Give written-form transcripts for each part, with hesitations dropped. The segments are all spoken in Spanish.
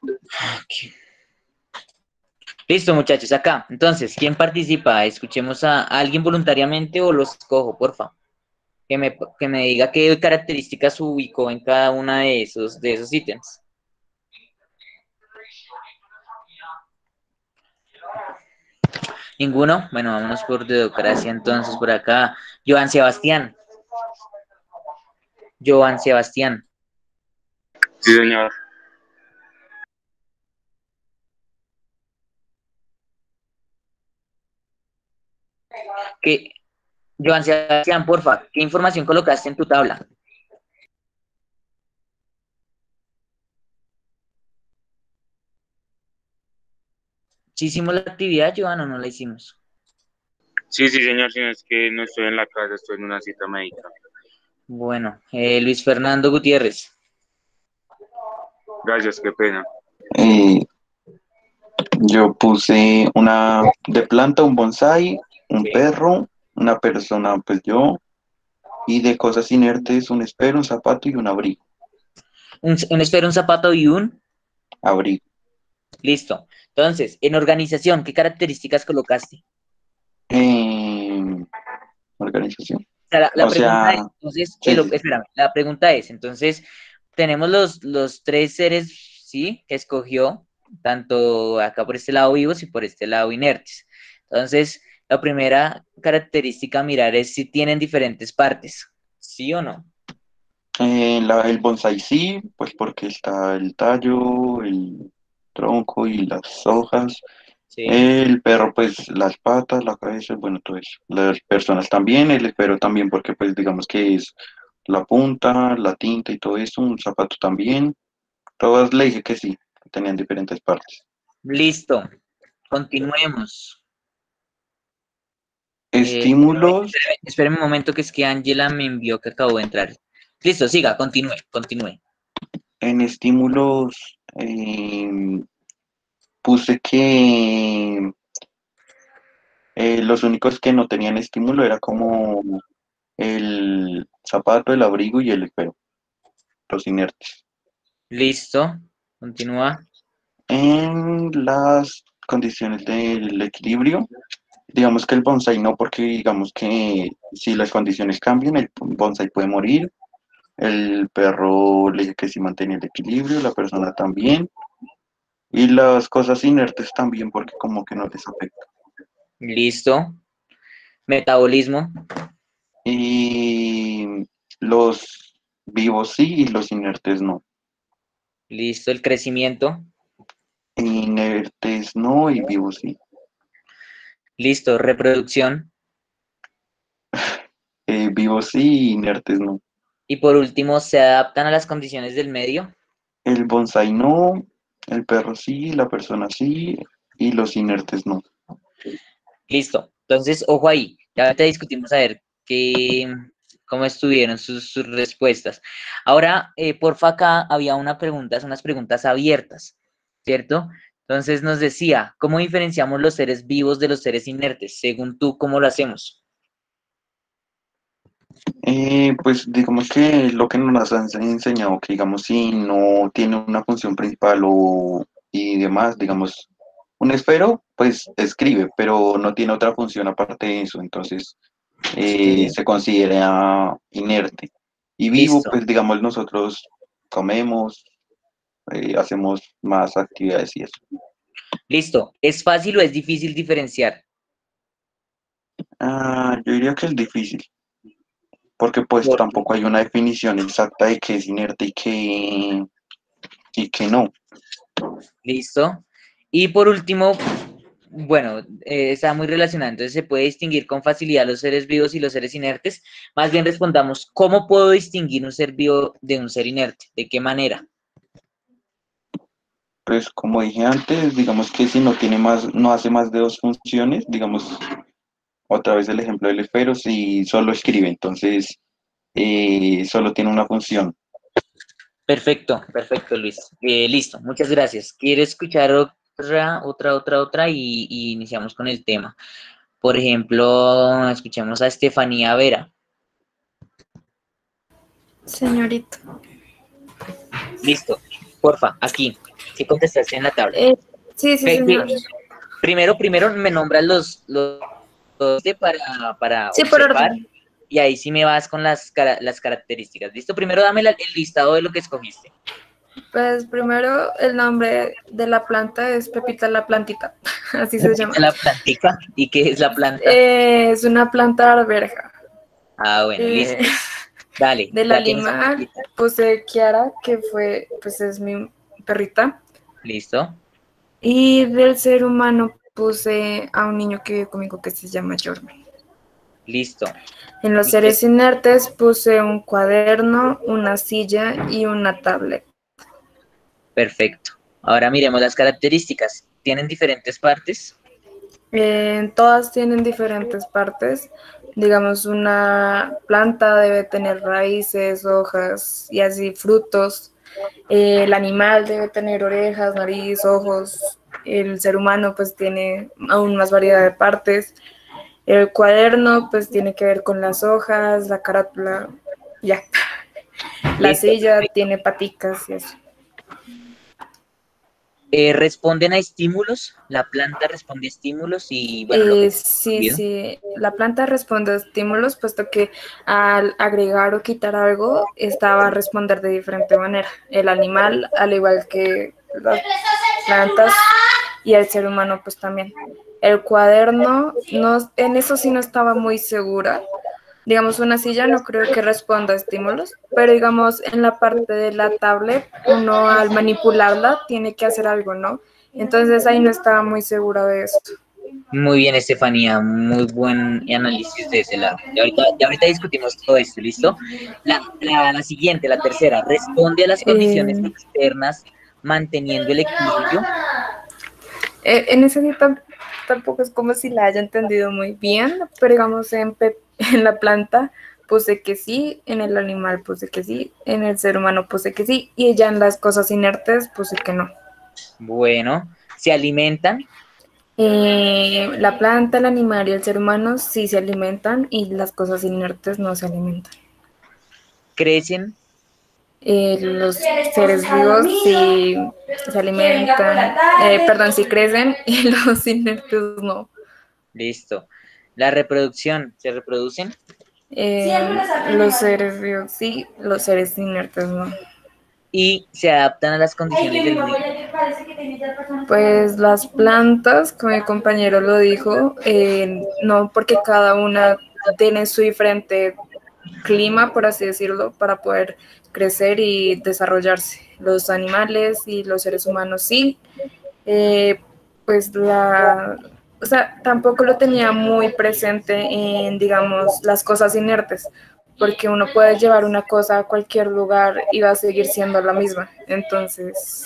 Ok. Listo, muchachos, acá. Entonces, ¿quién participa? Escuchemos a alguien voluntariamente o los cojo, porfa. Que me diga qué características ubicó en cada una de esos ítems. ¿Ninguno? Bueno, vámonos por dedocracia entonces por acá. Joan Sebastián. Joan Sebastián. Sí, señor. ¿Qué? Joan Sebastián, porfa, ¿qué información colocaste en tu tabla? ¿Sí hicimos la actividad, Joan, o no la hicimos? Sí, sí, señor, si no es que no estoy en la casa, estoy en una cita médica. Bueno, Luis Fernando Gutiérrez. Gracias, qué pena. Eh, yo puse una de planta, un bonsai, un Sí. perro, una persona, pues yo, y de cosas inertes, un espejo, un zapato y un abrigo. Un esfero, un zapato y un... Abrigo. Listo. Entonces, en organización, ¿qué características colocaste? Eh, organización. Sea, la O pregunta es, sea, entonces, sí, sí, sí. espérame, la pregunta es, entonces, tenemos los tres seres, ¿sí? Que escogió, tanto acá por este lado vivos y por este lado inertes. Entonces, la primera característica a mirar es si tienen diferentes partes, ¿sí o no? El bonsai sí, pues porque está el tallo, el tronco y las hojas. Sí. El perro, pues las patas, la cabeza, bueno, todo eso. Las personas también, el espero también porque pues digamos que es la punta, la tinta y todo eso, un zapato también. Todas le dije que sí, que tenían diferentes partes. Listo, continuemos. Estímulos, Espérame un momento que es que Angela me envió que acabó de entrar. Listo, siga, continúe. en estímulos puse que los únicos que no tenían estímulo era como el zapato, el abrigo y el espero, los inertes. Listo, continúa. En las condiciones del equilibrio, digamos que el bonsai no, porque digamos que si las condiciones cambian, el bonsai puede morir. El perro le dije que sí mantenía el equilibrio, la persona también. Y las cosas inertes también, porque como que no les afecta. Listo. Metabolismo. Y los vivos sí y los inertes no. Listo. El crecimiento. Inertes no y vivos sí. Listo. Reproducción. Vivos sí y inertes no. Y por último, se adaptan a las condiciones del medio. El bonsai no, el perro sí, la persona sí y los inertes no. Listo. Entonces, ojo ahí. Ya ahorita discutimos a ver cómo estuvieron sus respuestas. Ahora, porfa, acá había unas preguntas abiertas, ¿cierto? Entonces nos decía, ¿cómo diferenciamos los seres vivos de los seres inertes? Según tú, ¿cómo lo hacemos? Pues digamos que lo que nos han enseñado, que digamos si no tiene una función principal y demás, digamos, un esfero, pues escribe, pero no tiene otra función aparte de eso, entonces Sí. se considera inerte. Y vivo, Listo. pues digamos nosotros comemos, hacemos más actividades y eso. Listo. ¿Es fácil o es difícil diferenciar? Yo diría que es difícil, porque pues ¿Por qué? tampoco hay una definición exacta de qué es inerte y qué no. Listo. Y por último, bueno, está muy relacionado, entonces se puede distinguir con facilidad los seres vivos y los seres inertes. Más bien respondamos, ¿cómo puedo distinguir un ser vivo de un ser inerte? ¿De qué manera? Pues como dije antes, digamos que si no tiene más, no hace más de dos funciones, digamos, otra vez el ejemplo del esfero, si solo escribe, entonces solo tiene una función. Perfecto, perfecto, Luis. Listo, muchas gracias. ¿Quiere escuchar otra y iniciamos con el tema? Por ejemplo, escuchemos a Estefanía Vera. Señorita, Listo, porfa, aquí. Sí contestaste en la tabla. Sí, sí, Ve- ve- señor. primero me nombras los para Sí, por observar orden. y ahí sí me vas con las características. ¿Listo? Primero dame el listado de lo que escogiste. Pues primero el nombre de la planta es Pepita la plantita, así se llama. Repite la plantica. ¿Y qué es la planta? Es una planta arberja. Ah, bueno, Eh, listo. Dale, del ya tienes animal puse Kiara, que pues es mi perrita. listo. Y del ser humano puse a un niño que vive conmigo que se llama Jordan. Listo. En los seres inertes puse un cuaderno, una silla y una tablet. Perfecto. Ahora miremos las características. ¿Tienen diferentes partes? Todas tienen diferentes partes. Digamos, una planta debe tener raíces, hojas y así frutos. El animal debe tener orejas, nariz, ojos. El ser humano pues tiene aún más variedad de partes. El cuaderno pues tiene que ver con las hojas, la carátula, ya. La Listo. silla tiene paticas y eso. ¿Responden a estímulos? La planta responde a estímulos y, bueno, lo que te he Sí, respondido. sí, la planta responde a estímulos, puesto que al agregar o quitar algo, esta va a responder de diferente manera. El animal, al igual que las plantas y el ser humano, pues también. El cuaderno, no, en eso sí no estaba muy segura. Digamos, una silla no creo que responda a estímulos, pero digamos, en la parte de la tablet, uno al manipularla tiene que hacer algo, ¿no? Entonces ahí no estaba muy segura de esto. Muy bien, Estefanía, muy buen análisis de ese lado. Ya ahorita discutimos todo esto, ¿listo? La siguiente, la tercera, responde a las condiciones Eh, externas manteniendo el equilibrio. en ese día tampoco es como si la haya entendido muy bien, pero digamos en la planta puse que sí, en el animal puse que sí, en el ser humano puse que sí, y ya en las cosas inertes puse que no. Bueno, se alimentan, La planta, el animal y el ser humano sí se alimentan y las cosas inertes no se alimentan. crecen, Los seres vivos sí se alimentan, perdón, sí crecen y los inertes no. listo. La reproducción, ¿se reproducen? Los seres vivos sí, los seres inertes no. Y se adaptan a las condiciones del medio. Pues las plantas, como mi compañero lo dijo, no, porque cada una tiene su diferente clima, por así decirlo, para poder crecer y desarrollarse. Los animales y los seres humanos sí. Eh, pues o sea, tampoco lo tenía muy presente en, digamos, las cosas inertes, porque uno puede llevar una cosa a cualquier lugar y va a seguir siendo la misma. Entonces,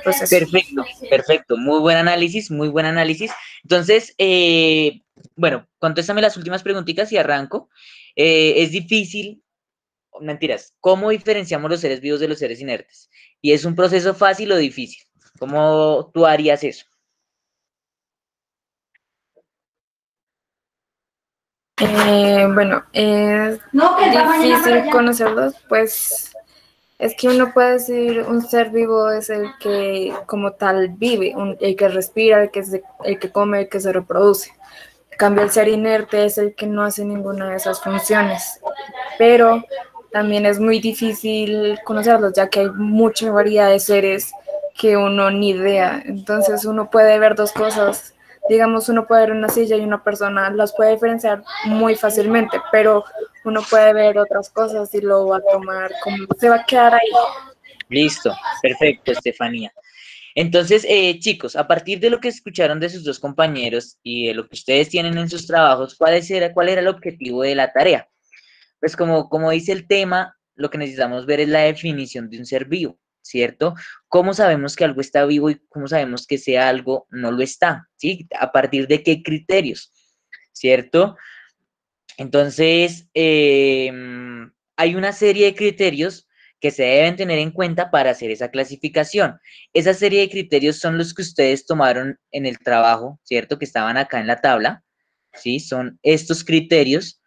pues eso. Perfecto, perfecto. Muy buen análisis, muy buen análisis. Entonces, bueno, contéstame las últimas preguntitas y arranco. Es difícil, mentiras, ¿cómo diferenciamos los seres vivos de los seres inertes? ¿Y es un proceso fácil o difícil? ¿Cómo tú harías eso? Bueno, es difícil conocerlos, pues es que uno puede decir un ser vivo es el que como tal vive, el que respira, el que come, el que se reproduce. En cambio, el ser inerte es el que no hace ninguna de esas funciones. Pero también es muy difícil conocerlos, ya que hay mucha variedad de seres que uno ni idea. Entonces uno puede ver dos cosas. Digamos, uno puede ver una silla y una persona, las puede diferenciar muy fácilmente, pero uno puede ver otras cosas y lo va a tomar como se va a quedar ahí. Listo, perfecto, Estefanía. Entonces, chicos, a partir de lo que escucharon de sus dos compañeros y de lo que ustedes tienen en sus trabajos, cuál era el objetivo de la tarea? Pues como dice el tema, lo que necesitamos ver es la definición de un ser vivo, ¿cierto? ¿Cómo sabemos que algo está vivo y cómo sabemos que ese algo no lo está? ¿Sí? ¿A partir de qué criterios? ¿Cierto? Entonces, hay una serie de criterios que se deben tener en cuenta para hacer esa clasificación. Esa serie de criterios son los que ustedes tomaron en el trabajo, ¿cierto? Que estaban acá en la tabla, ¿sí? Son estos criterios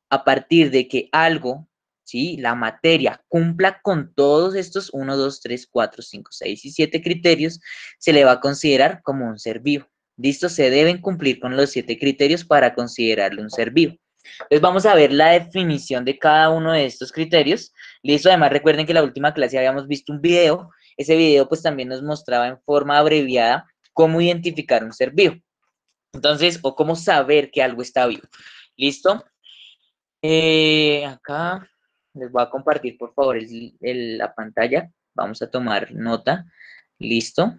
a partir de que algo ¿sí? La materia cumpla con todos estos 1, 2, 3, 4, 5, 6 y 7 criterios, se le va a considerar como un ser vivo. ¿Listo? Se deben cumplir con los 7 criterios para considerarlo un ser vivo. Entonces vamos a ver la definición de cada uno de estos criterios. Listo, además recuerden que en la última clase habíamos visto un video. Ese video pues también nos mostraba en forma abreviada cómo identificar un ser vivo. Entonces, o cómo saber que algo está vivo. ¿Listo? Acá les voy a compartir por favor la pantalla. Vamos a tomar nota. ¿Listo?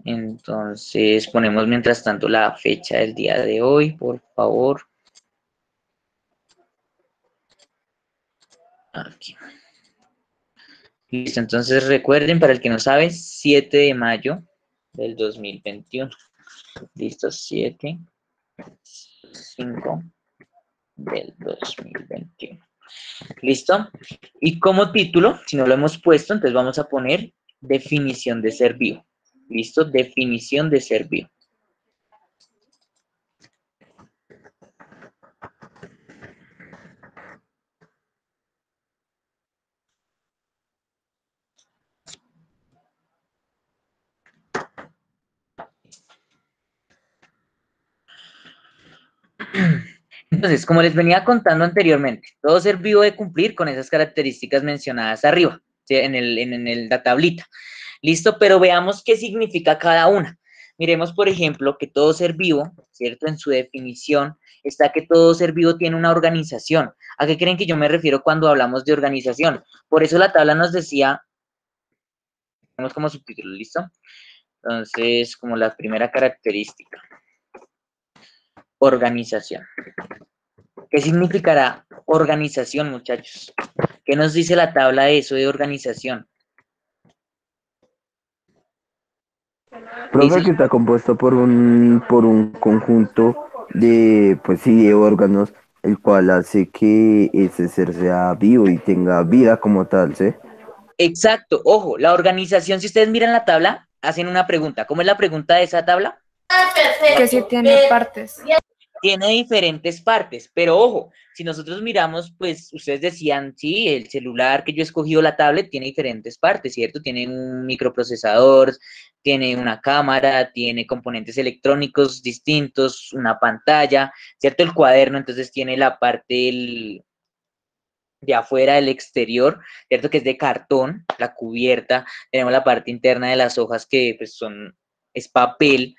Entonces ponemos mientras tanto la fecha del día de hoy, por favor. Aquí. Listo, entonces recuerden, para el que no sabe, 7 de mayo del 2021. Listo, 7, 5 del 2021. ¿Listo? Y como título, si no lo hemos puesto, entonces vamos a poner definición de ser vivo. ¿Listo? Definición de ser vivo. Entonces, como les venía contando anteriormente, todo ser vivo debe cumplir con esas características mencionadas arriba, ¿sí? en la tablita. ¿Listo? Pero veamos qué significa cada una. Miremos, por ejemplo, que todo ser vivo, ¿cierto? En su definición está que todo ser vivo tiene una organización. ¿A qué creen que yo me refiero cuando hablamos de organización? Por eso la tabla nos decía, tenemos como subtítulo, ¿listo? Entonces, como la primera característica, organización. ¿Qué significará organización, muchachos? ¿Qué nos dice la tabla de eso de organización? Profe, que está compuesto por un conjunto de, pues sí, de órganos, el cual hace que ese ser sea vivo y tenga vida como tal, ¿sí? Exacto, ojo, la organización, si ustedes miran la tabla, hacen una pregunta. ¿Cómo es la pregunta de esa tabla? Que sí tiene partes. Tiene diferentes partes, pero ojo, si nosotros miramos, pues ustedes decían, sí, el celular que yo he escogido, la tablet, tiene diferentes partes, ¿cierto? Tiene un microprocesador, tiene una cámara, tiene componentes electrónicos distintos, una pantalla, ¿cierto? El cuaderno, entonces tiene la parte de afuera del exterior, ¿cierto? Que es de cartón, la cubierta, tenemos la parte interna de las hojas que pues es papel,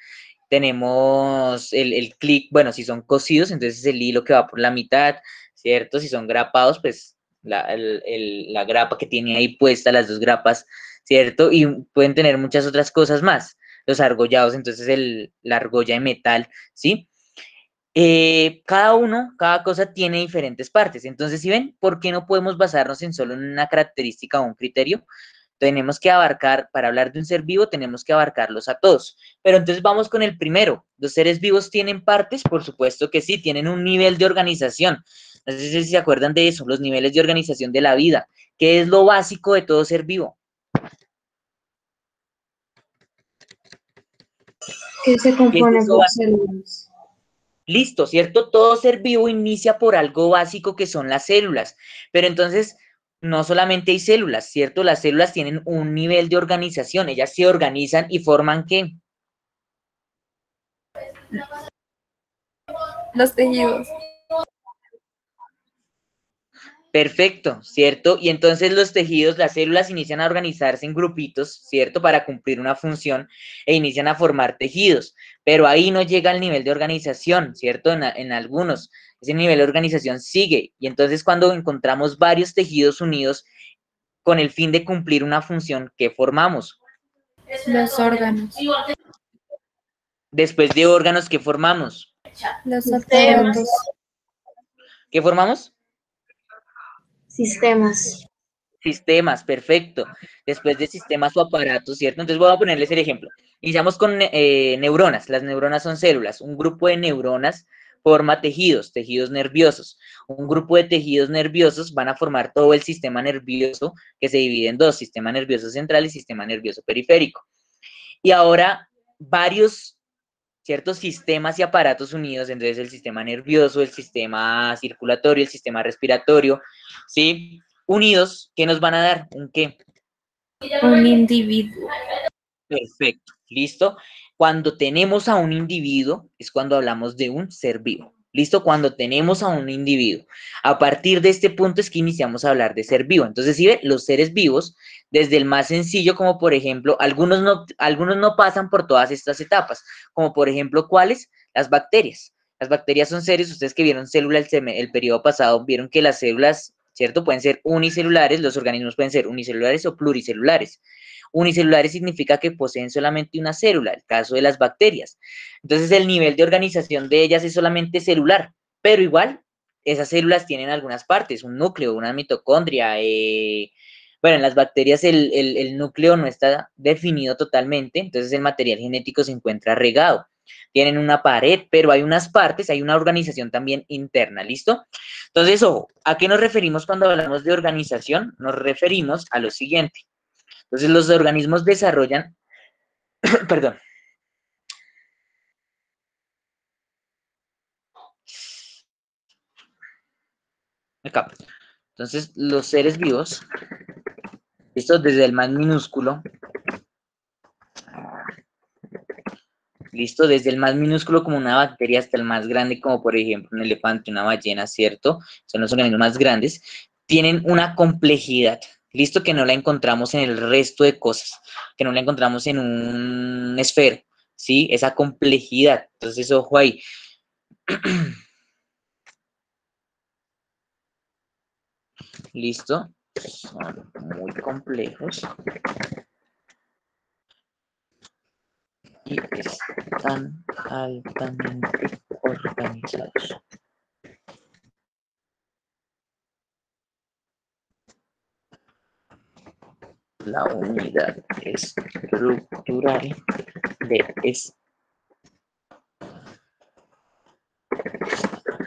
tenemos el clic, bueno, si son cosidos, entonces es el hilo que va por la mitad, ¿cierto? Si son grapados, pues la grapa que tiene ahí puesta, las dos grapas, ¿cierto? Y pueden tener muchas otras cosas más, los argollados, entonces la argolla de metal, ¿sí? Cada cosa tiene diferentes partes. Entonces, si ven, ¿por qué no podemos basarnos en solo en una característica o un criterio? Tenemos que abarcar, para hablar de un ser vivo, tenemos que abarcarlos a todos. Pero entonces vamos con el primero. ¿Los seres vivos tienen partes? Por supuesto que sí, tienen un nivel de organización. No sé si se acuerdan de eso, los niveles de organización de la vida. ¿Qué es lo básico de todo ser vivo? Que se ¿Qué es compone eso por básico? células. Listo, ¿cierto? Todo ser vivo inicia por algo básico que son las células, pero entonces no solamente hay células, ¿cierto? Las células tienen un nivel de organización, ellas se organizan y forman ¿qué? Los tejidos. Perfecto, ¿cierto? Y entonces los tejidos, las células inician a organizarse en grupitos, ¿cierto? Para cumplir una función e inician a formar tejidos, pero ahí no llega al nivel de organización, ¿cierto? En algunos, ese nivel de organización sigue y entonces cuando encontramos varios tejidos unidos con el fin de cumplir una función que formamos. Los órganos. Después de órganos, ¿qué formamos? Los aparatos. ¿Qué formamos? Sistemas. Sistemas, perfecto. Después de sistemas o aparatos, ¿cierto? Entonces voy a ponerles el ejemplo. Iniciamos con neuronas. Las neuronas son células. Un grupo de neuronas forma tejidos, tejidos nerviosos. Un grupo de tejidos nerviosos van a formar todo el sistema nervioso que se divide en dos, sistema nervioso central y sistema nervioso periférico. Y ahora varios ciertos sistemas y aparatos unidos, entonces el sistema nervioso, el sistema circulatorio, el sistema respiratorio, ¿sí? Unidos, ¿qué nos van a dar? ¿Un qué? Un individuo. Perfecto, ¿listo? Cuando tenemos a un individuo es cuando hablamos de un ser vivo. ¿Listo? Cuando tenemos a un individuo. A partir de este punto es que iniciamos a hablar de ser vivo. Entonces, ¿sí ve? Los seres vivos, desde el más sencillo, como por ejemplo, algunos no pasan por todas estas etapas, como por ejemplo, ¿cuáles? Las bacterias. Las bacterias son seres, ustedes que vieron células el periodo pasado, vieron que las células, ¿cierto? Pueden ser unicelulares, los organismos pueden ser unicelulares o pluricelulares. Unicelulares significa que poseen solamente una célula, el caso de las bacterias. Entonces el nivel de organización de ellas es solamente celular, pero igual esas células tienen algunas partes, un núcleo, una mitocondria. Bueno, en las bacterias el núcleo no está definido totalmente, entonces el material genético se encuentra regado. Tienen una pared, pero hay unas partes, hay una organización también interna, ¿listo? Entonces, ojo, ¿a qué nos referimos cuando hablamos de organización? Nos referimos a lo siguiente. Entonces los organismos desarrollan, perdón, acá. Entonces los seres vivos, esto desde el más minúsculo, listo, desde el más minúsculo como una bacteria hasta el más grande como por ejemplo un elefante, una ballena, ¿cierto? Son los organismos más grandes, tienen una complejidad, listo, que no la encontramos en el resto de cosas, que no la encontramos en un esfero, ¿sí? Esa complejidad, entonces ojo ahí. Listo, son muy complejos y están altamente organizados. La unidad estructural de esta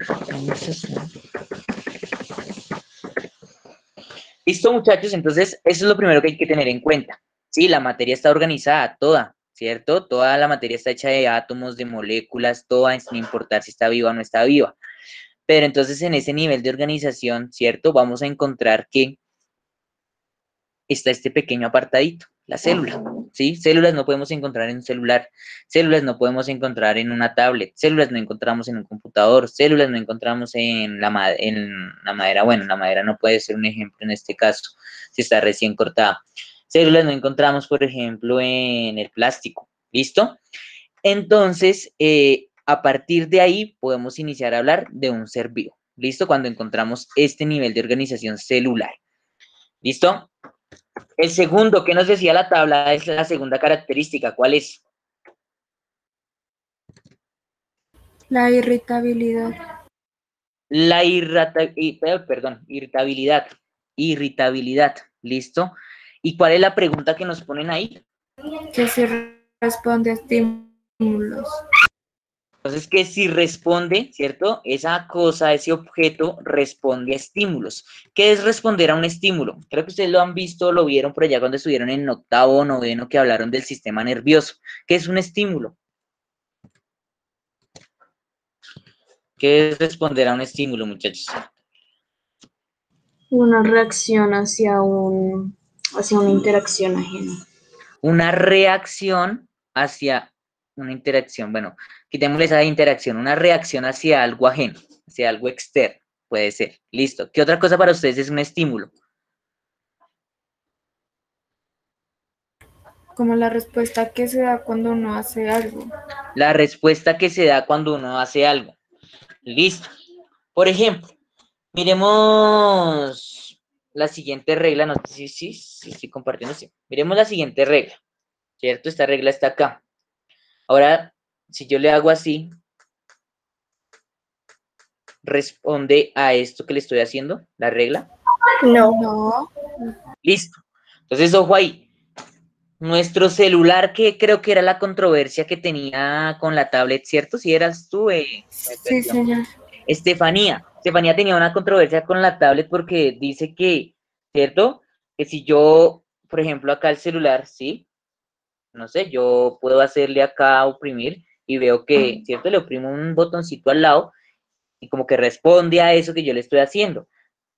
organización. Listo, muchachos, entonces eso es lo primero que hay que tener en cuenta. Sí, la materia está organizada toda, ¿cierto? Toda la materia está hecha de átomos, de moléculas, toda, sin importar si está viva o no está viva. Pero entonces en ese nivel de organización, ¿cierto? Vamos a encontrar que está este pequeño apartadito, la célula, ¿sí? Células no podemos encontrar en un celular, células no podemos encontrar en una tablet, células no encontramos en un computador, células no encontramos en la madera, bueno, la madera no puede ser un ejemplo en este caso, si está recién cortada. Células no encontramos, por ejemplo, en el plástico, ¿listo? Entonces, a partir de ahí podemos iniciar a hablar de un ser vivo, ¿listo? Cuando encontramos este nivel de organización celular, ¿listo? El segundo que nos decía la tabla es la segunda característica. ¿Cuál es? La irritabilidad. La irritabilidad. Irritabilidad. ¿Listo? ¿Y cuál es la pregunta que nos ponen ahí? Que si responde a estímulos. Entonces, que si responde, ¿cierto? Esa cosa, ese objeto responde a estímulos. ¿Qué es responder a un estímulo? Creo que ustedes lo han visto, lo vieron por allá cuando estuvieron en octavo o noveno que hablaron del sistema nervioso. ¿Qué es un estímulo? ¿Qué es responder a un estímulo, muchachos? Una reacción hacia una interacción ajena. Una reacción hacia una interacción. Bueno, quitémosle esa interacción, una reacción hacia algo ajeno, hacia algo externo, puede ser. Listo. ¿Qué otra cosa para ustedes es un estímulo? Como la respuesta que se da cuando uno hace algo. La respuesta que se da cuando uno hace algo. Listo. Por ejemplo, miremos la siguiente regla. No sé si estoy compartiendo. Sí. Miremos la siguiente regla. ¿Cierto? Esta regla está acá. Ahora, si yo le hago así, ¿responde a esto que le estoy haciendo? ¿La regla? No. Listo. Entonces, ojo ahí. Nuestro celular, que creo que era la controversia que tenía con la tablet, ¿cierto? Si eras tú, Sí, señor. Estefanía tenía una controversia con la tablet porque dice que, ¿cierto? Que si yo, por ejemplo, acá el celular, ¿sí? No sé, yo puedo hacerle acá oprimir y veo que, ¿cierto? Le oprimo un botoncito al lado y como que responde a eso que yo le estoy haciendo.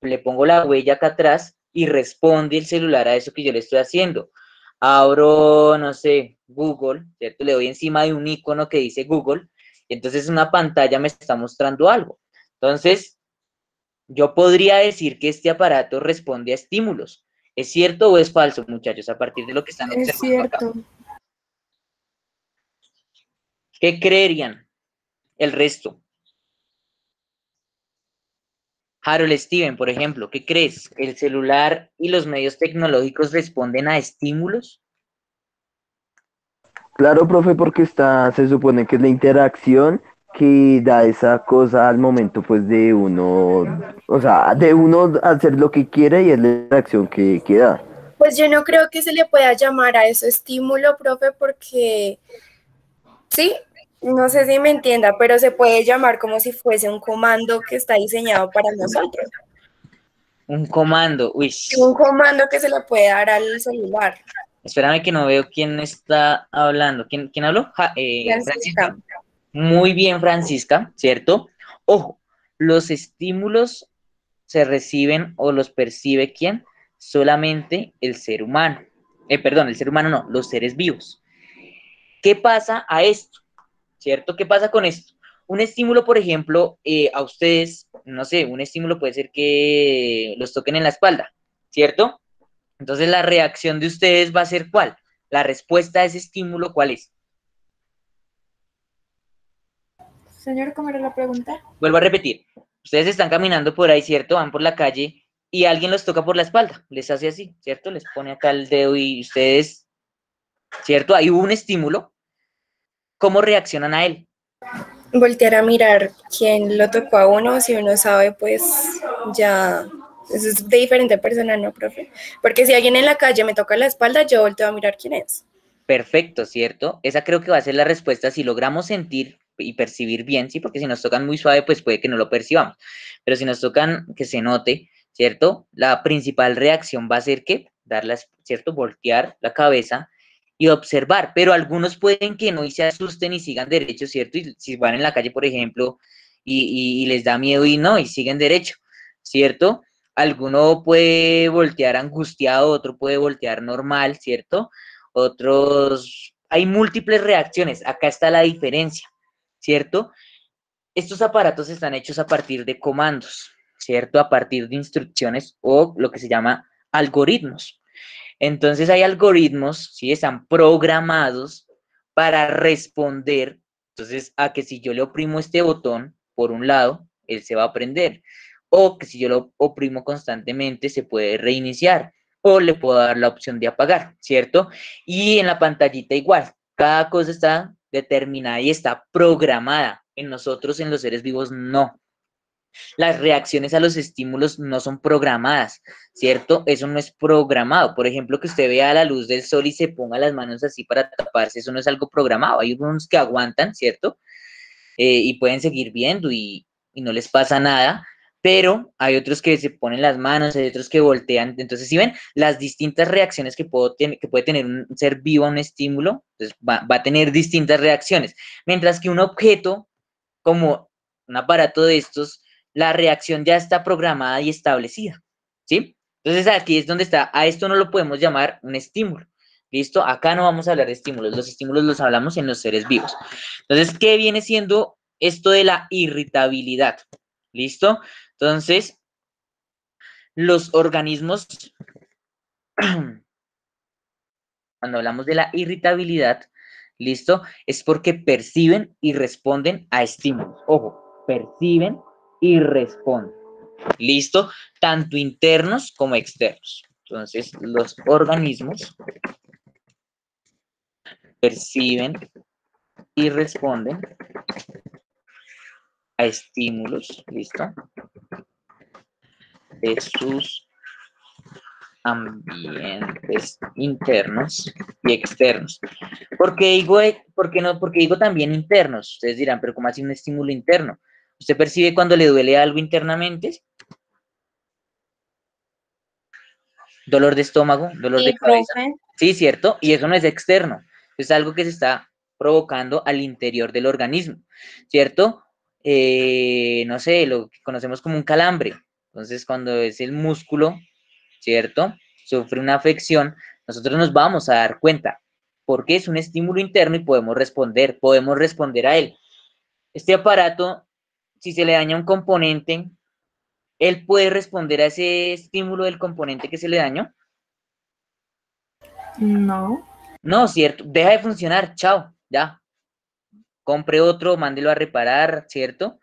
Le pongo la huella acá atrás y responde el celular a eso que yo le estoy haciendo. Abro, no sé, Google, ¿cierto? Le doy encima de un icono que dice Google, y entonces una pantalla me está mostrando algo. Entonces, yo podría decir que este aparato responde a estímulos. ¿Es cierto o es falso, muchachos, a partir de lo que están Es observando acá? cierto. ¿Qué creerían el resto? Harold Steven, por ejemplo, ¿qué crees? ¿El celular y los medios tecnológicos responden a estímulos? Claro, profe, porque se supone que es la interacción que da esa cosa al momento, pues, de uno, o sea, de uno hacer lo que quiere y es la interacción que da. Pues yo no creo que se le pueda llamar a eso estímulo, profe, porque sí, no sé si me entienda, pero se puede llamar como si fuese un comando que está diseñado para nosotros. Un comando, uy. Un comando que se le puede dar al celular. Espérame que no veo quién está hablando. ¿Quién habló? Francisca. Francisca. Muy bien, Francisca, ¿cierto? Ojo, los estímulos se reciben o los percibe ¿quién? Solamente el ser humano. Perdón, el ser humano no, los seres vivos. ¿Qué pasa a esto? ¿Cierto? ¿Qué pasa con esto? Un estímulo, por ejemplo, a ustedes, no sé, un estímulo puede ser que los toquen en la espalda, ¿cierto? Entonces la reacción de ustedes va a ser ¿cuál? La respuesta a ese estímulo, ¿cuál es? Señor, ¿cómo era la pregunta? Vuelvo a repetir. Ustedes están caminando por ahí, ¿cierto? Van por la calle y alguien los toca por la espalda, les hace así, ¿cierto? Les pone acá el dedo y ustedes, ¿cierto? Ahí hubo un estímulo. ¿Cómo reaccionan a él? Voltear a mirar quién lo tocó a uno, si uno sabe, pues ya, eso es de diferente persona, ¿no, profe? Porque si alguien en la calle me toca la espalda, yo volteo a mirar quién es. Perfecto, ¿cierto? Esa creo que va a ser la respuesta si logramos sentir y percibir bien, ¿sí? Porque si nos tocan muy suave, pues puede que no lo percibamos. Pero si nos tocan que se note, ¿cierto? La principal reacción va a ser que darlas, ¿cierto? Voltear la cabeza y observar. Pero algunos pueden que no y se asusten y sigan derecho, ¿cierto? Y si van en la calle, por ejemplo, y les da miedo y no, y siguen derecho, ¿cierto? Alguno puede voltear angustiado, otro puede voltear normal, ¿cierto? Otros, hay múltiples reacciones, acá está la diferencia, ¿cierto? Estos aparatos están hechos a partir de comandos, ¿cierto? A partir de instrucciones o lo que se llama algoritmos. Entonces hay algoritmos, ¿sí? Están programados para responder, entonces, a que si yo le oprimo este botón, por un lado, él se va a prender, o que si yo lo oprimo constantemente, se puede reiniciar, o le puedo dar la opción de apagar, ¿cierto? Y en la pantallita igual, cada cosa está determinada y está programada. En nosotros, en los seres vivos, no. Las reacciones a los estímulos no son programadas, ¿cierto? Eso no es programado. Por ejemplo, que usted vea la luz del sol y se ponga las manos así para taparse, eso no es algo programado. Hay unos que aguantan, ¿cierto? Y pueden seguir viendo y no les pasa nada, pero hay otros que se ponen las manos, hay otros que voltean. Entonces, si ven las distintas reacciones que puede tener un ser vivo a un estímulo, entonces va a tener distintas reacciones. Mientras que un objeto, como un aparato de estos, la reacción ya está programada y establecida, ¿sí? Entonces aquí es donde está, a esto no lo podemos llamar un estímulo, ¿listo? Acá no vamos a hablar de estímulos, los estímulos los hablamos en los seres vivos. Entonces, ¿qué viene siendo esto de la irritabilidad? ¿Listo? Entonces, los organismos, cuando hablamos de la irritabilidad, ¿listo? Es porque perciben y responden a estímulos. Ojo, perciben y responden. ¿Listo? Tanto internos como externos. Entonces, los organismos perciben y responden a estímulos, ¿listo? De sus ambientes internos y externos. ¿Por qué digo también internos? Ustedes dirán, pero ¿cómo así un estímulo interno? ¿Usted percibe cuando le duele algo internamente? Dolor de estómago, dolor de Sí, cabeza. profe. Sí, cierto, y eso no es externo, es algo que se está provocando al interior del organismo, ¿cierto? No sé, lo que conocemos como un calambre. Entonces, cuando es el músculo, ¿cierto? Sufre una afección, nosotros nos vamos a dar cuenta, porque es un estímulo interno y podemos responder a él. Este aparato, si se le daña un componente, él puede responder a ese estímulo del componente que se le dañó. No. No, cierto, deja de funcionar, chao, ya. Compre otro, mándelo a reparar, ¿cierto?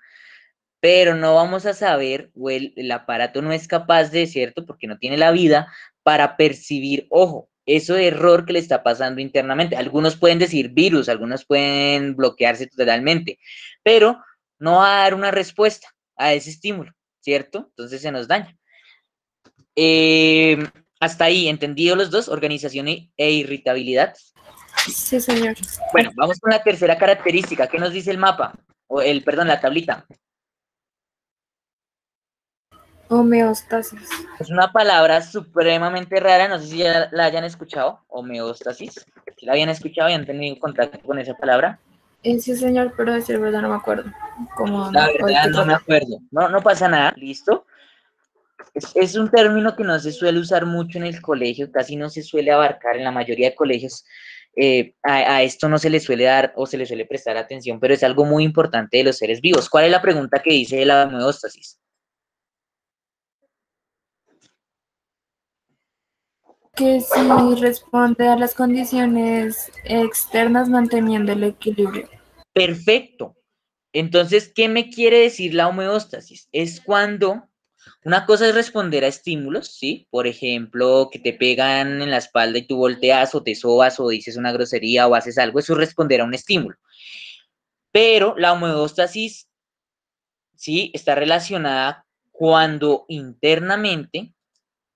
Pero no vamos a saber, o el aparato no es capaz de, ¿cierto? Porque no tiene la vida para percibir, ojo, ese error que le está pasando internamente. Algunos pueden decir virus, algunos pueden bloquearse totalmente, pero no va a dar una respuesta a ese estímulo, ¿cierto? Entonces se nos daña. Hasta ahí, ¿entendido los dos? Organización e irritabilidad. Sí, señor. Bueno, vamos con la tercera característica. ¿Qué nos dice el mapa? Perdón, la tablita. Homeostasis. Es una palabra supremamente rara, no sé si ya la hayan escuchado, homeostasis. Si la habían escuchado y han tenido contacto con esa palabra. Sí, señor, pero decir verdad no me acuerdo. La verdad no me acuerdo. No pasa nada, ¿listo? Es un término que no se suele usar mucho en el colegio, casi no se suele abarcar en la mayoría de colegios. A esto no se le suele dar o se le suele prestar atención, pero es algo muy importante de los seres vivos. ¿Cuál es la pregunta que dice de la homeostasis? Que si responde a las condiciones externas manteniendo el equilibrio. Perfecto. Entonces, ¿qué me quiere decir la homeostasis? Es cuando una cosa es responder a estímulos, ¿sí? Por ejemplo, que te pegan en la espalda y tú volteas o te sobas o dices una grosería o haces algo, eso es responder a un estímulo. Pero la homeostasis, ¿sí? Está relacionada cuando internamente,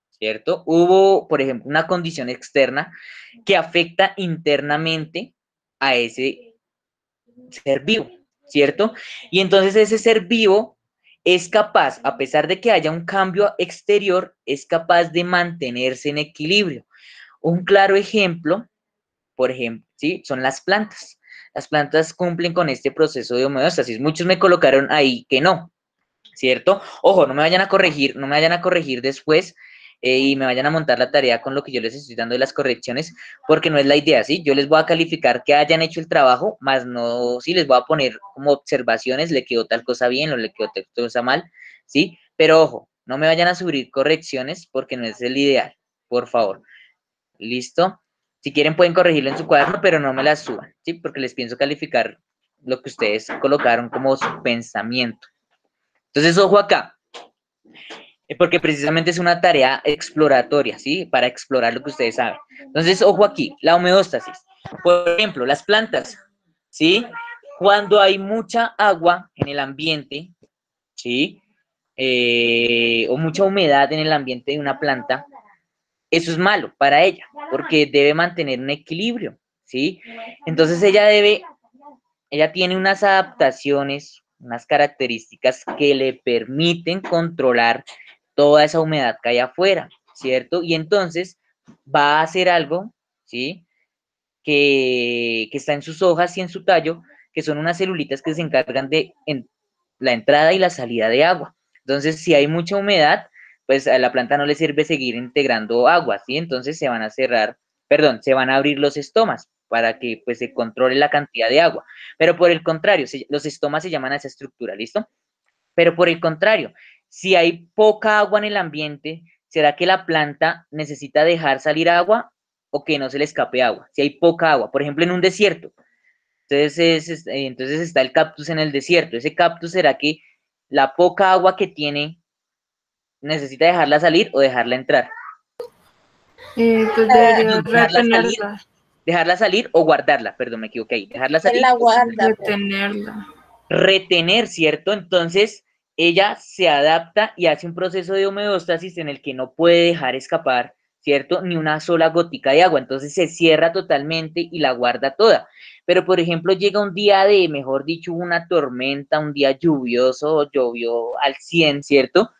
¿cierto? Hubo, por ejemplo, una condición externa que afecta internamente a ese ser vivo, ¿cierto? Y entonces ese ser vivo es capaz, a pesar de que haya un cambio exterior, es capaz de mantenerse en equilibrio. Un claro ejemplo, por ejemplo, ¿sí? Son las plantas. Las plantas cumplen con este proceso de homeostasis. Muchos me colocaron ahí que no, ¿cierto? Ojo, no me vayan a corregir después y me vayan a montar la tarea con lo que yo les estoy dando de las correcciones, porque no es la idea, ¿sí? Yo les voy a calificar que hayan hecho el trabajo, más no, sí, les voy a poner como observaciones, le quedó tal cosa bien o le quedó tal cosa mal, ¿sí? Pero ojo, no me vayan a subir correcciones porque no es el ideal, por favor. ¿Listo? Si quieren pueden corregirlo en su cuaderno, pero no me las suban, ¿sí? Porque les pienso calificar lo que ustedes colocaron como su pensamiento. Entonces, ojo acá, porque precisamente es una tarea exploratoria, ¿sí? Para explorar lo que ustedes saben. Entonces, ojo aquí, la homeostasis. Por ejemplo, las plantas, ¿sí? Cuando hay mucha agua en el ambiente, ¿sí? O mucha humedad en el ambiente de una planta, eso es malo para ella, porque debe mantener un equilibrio, ¿sí? Entonces ella tiene unas adaptaciones, unas características que le permiten controlar toda esa humedad que hay afuera, ¿cierto? Y entonces va a hacer algo, ¿sí? Que está en sus hojas y en su tallo, que son unas celulitas que se encargan de la entrada y la salida de agua. Entonces, si hay mucha humedad, pues a la planta no le sirve seguir integrando agua, ¿sí? Entonces se van a se van a abrir los estomas para que pues se controle la cantidad de agua. Pero por el contrario, los estomas se llaman a esa estructura, ¿listo? Pero por el contrario, si hay poca agua en el ambiente, ¿será que la planta necesita dejar salir agua o que no se le escape agua? Si hay poca agua, por ejemplo, en un desierto, entonces está el cactus en el desierto. Ese cactus, ¿será que la poca agua que tiene necesita dejarla salir o dejarla entrar? Pues debería Dejarla salir o guardarla, perdón, me equivoqué ahí. Dejarla salir. La guarda. Retenerla. Retener, ¿cierto? Entonces, ella se adapta y hace un proceso de homeostasis en el que no puede dejar escapar, ¿cierto? Ni una sola gotica de agua. Entonces se cierra totalmente y la guarda toda. Pero, por ejemplo, llega un día de, mejor dicho, una tormenta, un día lluvioso, llovió al 100, ¿cierto?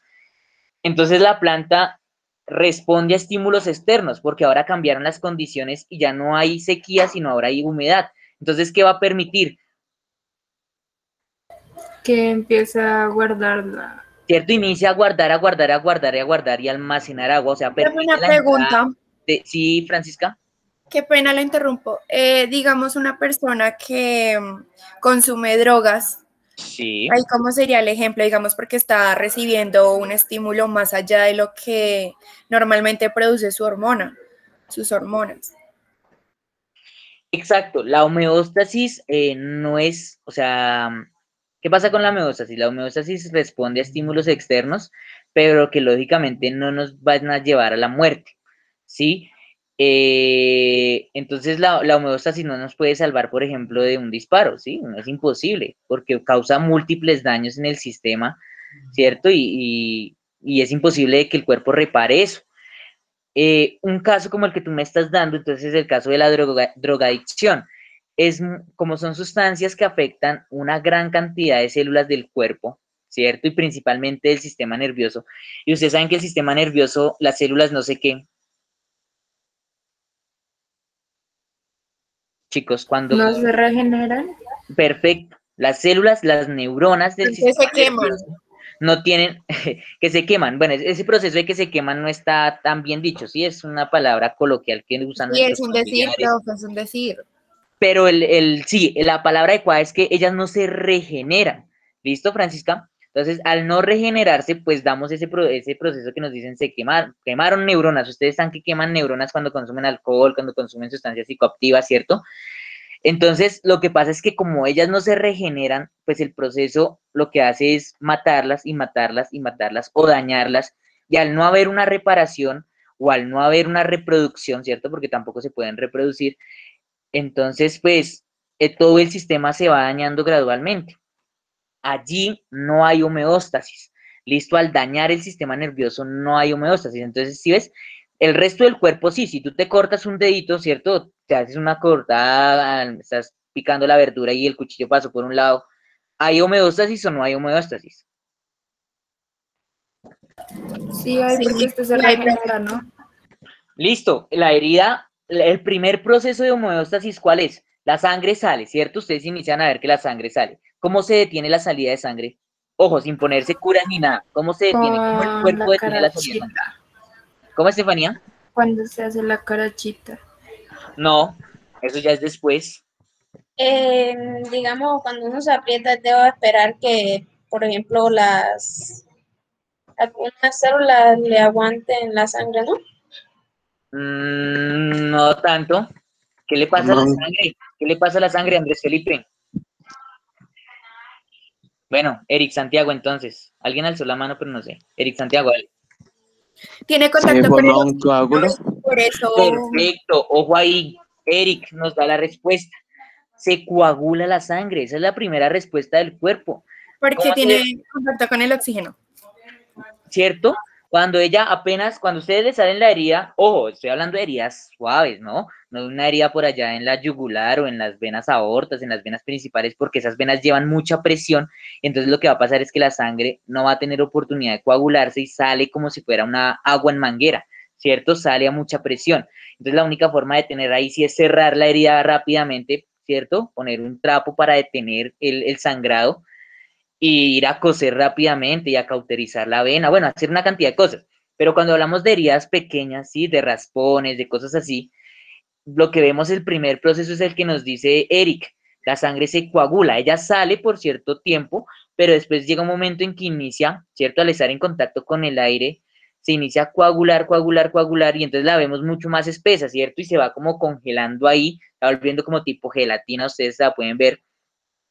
Entonces la planta responde a estímulos externos porque ahora cambiaron las condiciones y ya no hay sequía, sino ahora hay humedad. Entonces, ¿qué va a permitir? Que empieza a guardarla. ¿Cierto? Inicia a guardar, a guardar, a guardar y a guardar y almacenar agua, o sea, permite Una la pregunta. entrada de... Sí, Francisca. Qué pena, la interrumpo. Digamos una persona que consume drogas. Sí. Ahí, ¿cómo sería el ejemplo? Digamos, porque está recibiendo un estímulo más allá de lo que normalmente produce su hormona, sus hormonas. Exacto, la homeostasis no es, o sea, ¿qué pasa con la homeostasis? La homeostasis responde a estímulos externos, pero que lógicamente no nos van a llevar a la muerte, ¿sí? Entonces la homeostasis no nos puede salvar, por ejemplo, de un disparo, ¿sí? No es imposible, porque causa múltiples daños en el sistema, ¿cierto? Y es imposible que el cuerpo repare eso. Un caso como el que tú me estás dando, entonces es el caso de la drogadicción. Es como son sustancias que afectan una gran cantidad de células del cuerpo, ¿cierto? Y principalmente del sistema nervioso. Y ustedes saben que el sistema nervioso, las células no sé qué. Chicos, cuando... ¿No se regeneran? Perfecto. Las células, las neuronas del Entonces sistema se queman. nervioso no tienen, que se queman. Bueno, ese proceso de que se queman no está tan bien dicho, sí, es una palabra coloquial que usan Y nuestros es un decir, familiares. profe, es un decir. Pero sí, la palabra adecuada es que ellas no se regeneran. ¿Listo, Francisca? Entonces, al no regenerarse, pues damos ese proceso que nos dicen quemaron neuronas. Ustedes saben que queman neuronas cuando consumen alcohol, cuando consumen sustancias psicoactivas, ¿cierto? Entonces, lo que pasa es que como ellas no se regeneran, pues el proceso lo que hace es matarlas y matarlas y matarlas o dañarlas. Y al no haber una reparación o al no haber una reproducción, ¿cierto? Porque tampoco se pueden reproducir, entonces, pues, todo el sistema se va dañando gradualmente. Allí no hay homeostasis. Listo, al dañar el sistema nervioso no hay homeostasis. Entonces, si ves, el resto del cuerpo sí, si tú te cortas un dedito, ¿cierto? Te haces una cortada, estás picando la verdura y el cuchillo pasó por un lado. ¿Hay homeostasis o no hay homeostasis? Sí, hay porque esto se regenera, ¿no? Listo, la herida, el primer proceso de homeostasis, ¿cuál es? La sangre sale, ¿cierto? Ustedes inician a ver que la sangre sale. ¿Cómo se detiene la salida de sangre? Ojo, sin ponerse curas ni nada. ¿Cómo se detiene? ¿Cómo el Con cuerpo la detiene la salida de sangre? carachita. ¿Cómo, Estefanía? Cuando se hace la carachita. No, eso ya es después. Digamos, cuando uno se aprieta, debo esperar que, por ejemplo, algunas células le aguanten la sangre, ¿no? No tanto. ¿Qué le pasa a la No, sangre? ¿Qué le pasa a la sangre, Andrés Felipe? Bueno, Eric Santiago, entonces. Alguien alzó la mano, pero no sé. Eric Santiago, dale. Tiene se contacto con el forma un oxígeno coágulo. y por eso. Perfecto, ojo ahí. Eric nos da la respuesta. Se coagula la sangre. Esa es la primera respuesta del cuerpo. Porque tiene contacto con el oxígeno. ¿Cierto? Cuando cuando ustedes le salen la herida, ojo, estoy hablando de heridas suaves, ¿no? No una herida por allá en la yugular o en las venas aortas, en las venas principales, porque esas venas llevan mucha presión, entonces lo que va a pasar es que la sangre no va a tener oportunidad de coagularse y sale como si fuera una agua en manguera, ¿cierto? Sale a mucha presión. Entonces la única forma de tener ahí sí es cerrar la herida rápidamente, ¿cierto? Poner un trapo para detener el sangrado y ir a coser rápidamente y a cauterizar la vena, bueno, hacer una cantidad de cosas. Pero cuando hablamos de heridas pequeñas, ¿sí? De raspones, de cosas así, lo que vemos el primer proceso es el que nos dice Eric, la sangre se coagula, ella sale por cierto tiempo, pero después llega un momento en que inicia, ¿cierto? Al estar en contacto con el aire, se inicia a coagular, coagular, coagular, y entonces la vemos mucho más espesa, ¿cierto? Y se va como congelando ahí, va volviendo como tipo gelatina, ustedes la pueden ver.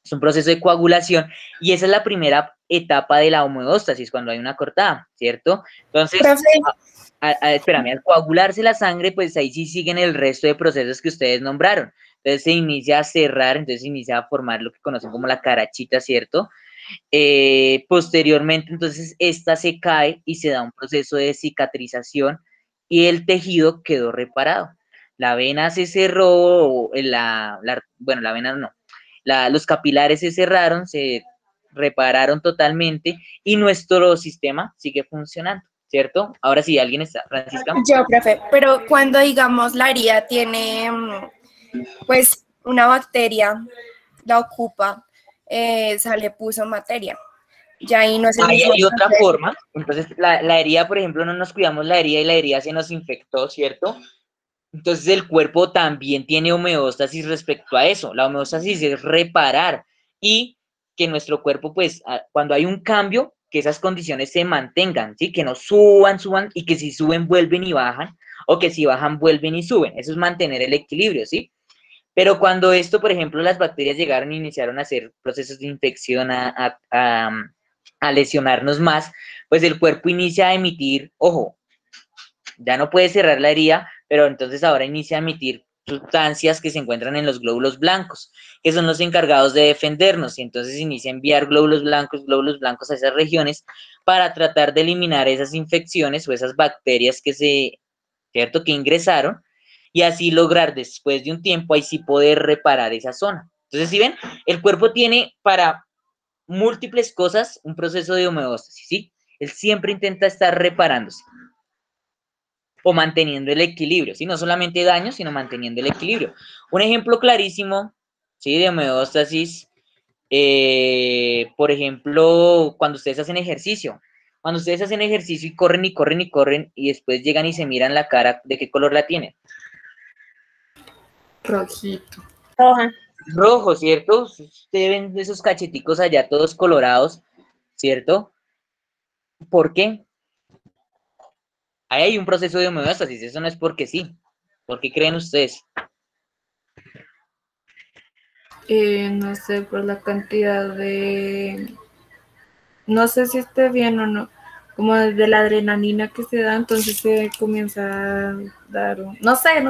Es un proceso de coagulación y esa es la primera etapa de la homeostasis cuando hay una cortada, ¿cierto? Entonces, espérame, al coagularse la sangre, pues ahí sí siguen el resto de procesos que ustedes nombraron. Entonces se inicia a cerrar, entonces se inicia a formar lo que conocen como la carachita, ¿cierto? Posteriormente, entonces, esta se cae y se da un proceso de cicatrización y el tejido quedó reparado. La vena se cerró, bueno, la vena no, los capilares se cerraron, se repararon totalmente y nuestro sistema sigue funcionando, ¿cierto? Ahora sí, ¿alguien está? Francisca. Yo, profe, pero cuando digamos la herida tiene, pues una bacteria la ocupa, sale puso materia. Ya ahí no es el Ahí mismo hay otra proceso. forma. Entonces, la herida, por ejemplo, no nos cuidamos la herida y la herida se nos infectó, ¿cierto? Entonces, el cuerpo también tiene homeostasis respecto a eso. La homeostasis es reparar y que nuestro cuerpo, pues, cuando hay un cambio, que esas condiciones se mantengan, ¿sí? Que no suban y que si suben, vuelven y bajan, o que si bajan, vuelven y suben. Eso es mantener el equilibrio, ¿sí? Pero cuando esto, por ejemplo, las bacterias llegaron e iniciaron a hacer procesos de infección, a lesionarnos más, pues el cuerpo inicia a emitir, ojo, ya no puede cerrar la herida, pero entonces ahora inicia a emitir sustancias que se encuentran en los glóbulos blancos, que son los encargados de defendernos, y entonces inicia a enviar glóbulos blancos a esas regiones para tratar de eliminar esas infecciones o esas bacterias ¿cierto?, que ingresaron, y así lograr después de un tiempo, ahí sí poder reparar esa zona. Entonces, si ven, el cuerpo tiene para múltiples cosas un proceso de homeostasis, ¿sí? Él siempre intenta estar reparándose o manteniendo el equilibrio, ¿sí? No solamente daño, sino manteniendo el equilibrio. Un ejemplo clarísimo, ¿sí?, de homeostasis, por ejemplo, cuando ustedes hacen ejercicio. Cuando ustedes hacen ejercicio y corren y corren y corren y después llegan y se miran la cara, ¿de qué color la tienen? Rojito. Roja. Rojo, ¿cierto? Ustedes ven esos cacheticos allá todos colorados, ¿cierto? ¿Por qué? Ahí hay un proceso de homeostasis, eso no es porque sí. ¿Por qué creen ustedes? No sé, por la cantidad de, no sé si esté bien o no, como de la adrenalina que se da, entonces se comienza a dar, no sé.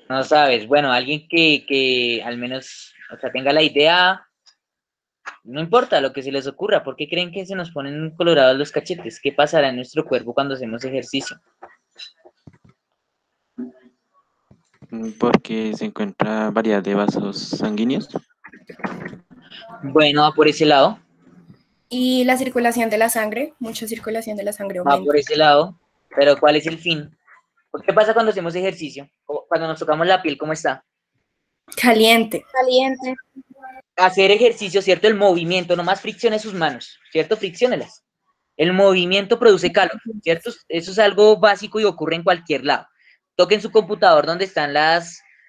No sabes. Bueno, alguien que al menos, o sea, tenga la idea, no importa lo que se les ocurra. ¿Por qué creen que se nos ponen colorados los cachetes? ¿Qué pasará en nuestro cuerpo cuando hacemos ejercicio? Porque se encuentra variedad de vasos sanguíneos. Bueno, va por ese lado, Y la circulación de la sangre, mucha circulación de la sangre va aumenta. por ese lado, pero ¿cuál es el fin? ¿Qué pasa cuando hacemos ejercicio? Cuando nos tocamos la piel, ¿cómo está? Caliente. Caliente. Hacer ejercicio, ¿cierto? El movimiento, no más friccione sus manos, ¿cierto? Fricciónelas. El movimiento produce calor, ¿cierto? Eso es algo básico y ocurre en cualquier lado. Toquen su computador donde están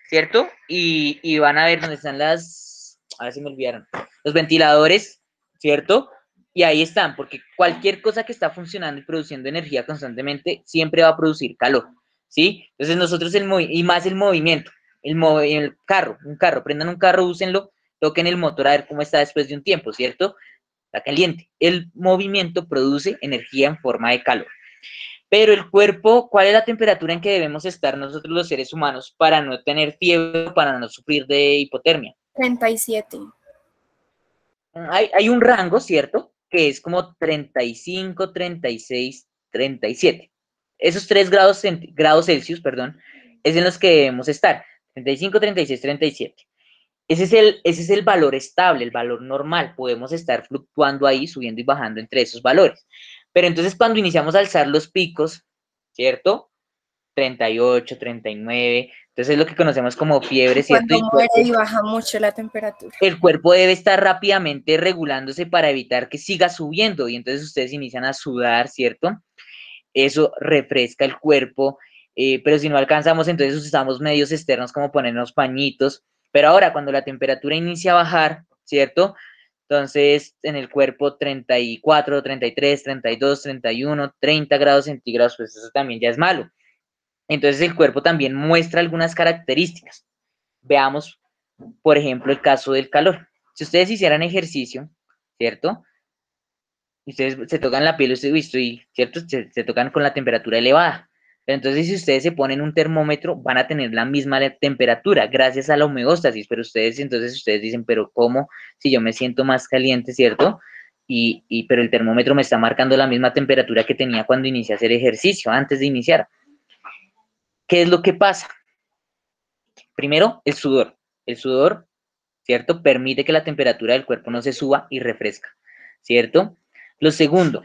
¿cierto? Y van a ver dónde están ahora se me olvidaron, los ventiladores, ¿cierto? Y ahí están, porque cualquier cosa que está funcionando y produciendo energía constantemente siempre va a producir calor, ¿sí? Entonces nosotros y más el movimiento, un carro, prendan un carro, úsenlo, toquen el motor a ver cómo está después de un tiempo, ¿cierto? Está caliente. El movimiento produce energía en forma de calor. Pero el cuerpo, ¿cuál es la temperatura en que debemos estar nosotros los seres humanos para no tener fiebre, para no sufrir de hipotermia? 37. Hay un rango, ¿cierto? Que es como 35, 36, 37. Esos 3 grados Celsius, perdón, es en los que debemos estar. 35, 36, 37. Ese es el valor estable, el valor normal. Podemos estar fluctuando ahí, subiendo y bajando entre esos valores. Pero entonces cuando iniciamos a alzar los picos, ¿cierto? 38, 39, entonces es lo que conocemos como fiebre, ¿cierto? Cuando muere y baja mucho la temperatura. El cuerpo debe estar rápidamente regulándose para evitar que siga subiendo y entonces ustedes inician a sudar, ¿cierto? Eso refresca el cuerpo, pero si no alcanzamos, entonces usamos medios externos como ponernos pañitos. Pero ahora, cuando la temperatura inicia a bajar, ¿cierto? Entonces, en el cuerpo 34, 33, 32, 31, 30 grados centígrados, pues eso también ya es malo. Entonces, el cuerpo también muestra algunas características. Veamos, por ejemplo, el caso del calor. Si ustedes hicieran ejercicio, ¿cierto? Ustedes se tocan la piel, ¿cierto? Se tocan con la temperatura elevada. Pero entonces, si ustedes se ponen un termómetro, van a tener la misma temperatura gracias a la homeostasis. Pero ustedes dicen, pero ¿cómo? Si yo me siento más caliente, ¿cierto? Pero el termómetro me está marcando la misma temperatura que tenía cuando inicié a hacer ejercicio, antes de iniciar. ¿Qué es lo que pasa? Primero, el sudor. El sudor, ¿cierto? Permite que la temperatura del cuerpo no se suba y refresca, ¿cierto? Lo segundo,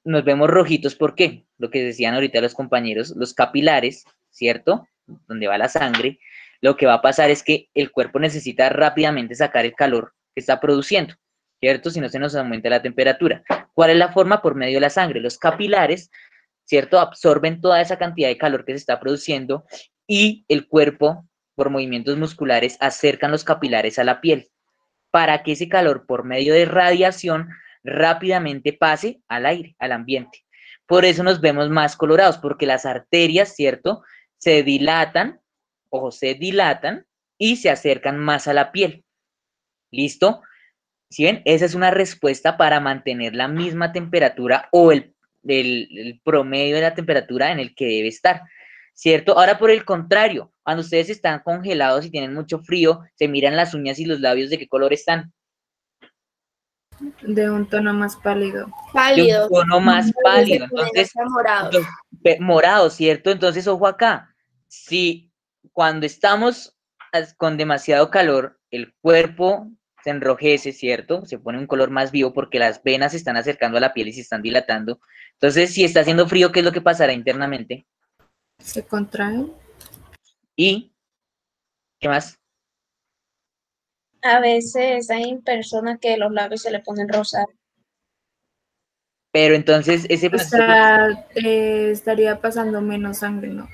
nos vemos rojitos, ¿por qué? Lo que decían ahorita los compañeros, los capilares, ¿cierto? donde va la sangre, lo que va a pasar es que el cuerpo necesita rápidamente sacar el calor que está produciendo, ¿cierto? Si no se nos aumenta la temperatura. ¿Cuál es la forma? Por medio de la sangre. Los capilares, ¿cierto? Absorben toda esa cantidad de calor que se está produciendo y el cuerpo, por movimientos musculares, acercan los capilares a la piel para que ese calor, por medio de radiación, rápidamente pase al aire, al ambiente. Por eso nos vemos más colorados, porque las arterias, ¿cierto? Se dilatan y se acercan más a la piel. ¿Listo? ¿Sí ven? Esa es una respuesta para mantener la misma temperatura o el promedio de la temperatura en el que debe estar, ¿cierto? Ahora, por el contrario, cuando ustedes están congelados y tienen mucho frío, se miran las uñas y los labios, ¿de qué color están? De un tono más pálido. De un tono más pálido, entonces, morados. morado, ¿cierto? Entonces, ojo acá, si cuando estamos con demasiado calor, el cuerpo se enrojece, ¿cierto? Se pone un color más vivo porque las venas se están acercando a la piel y se están dilatando. Entonces, si está haciendo frío, ¿qué es lo que pasará internamente? Se contrae. ¿Y qué más? A veces hay personas que los labios se le ponen rosados. Pero entonces ese O proceso sea, estaría pasando menos sangre, ¿no?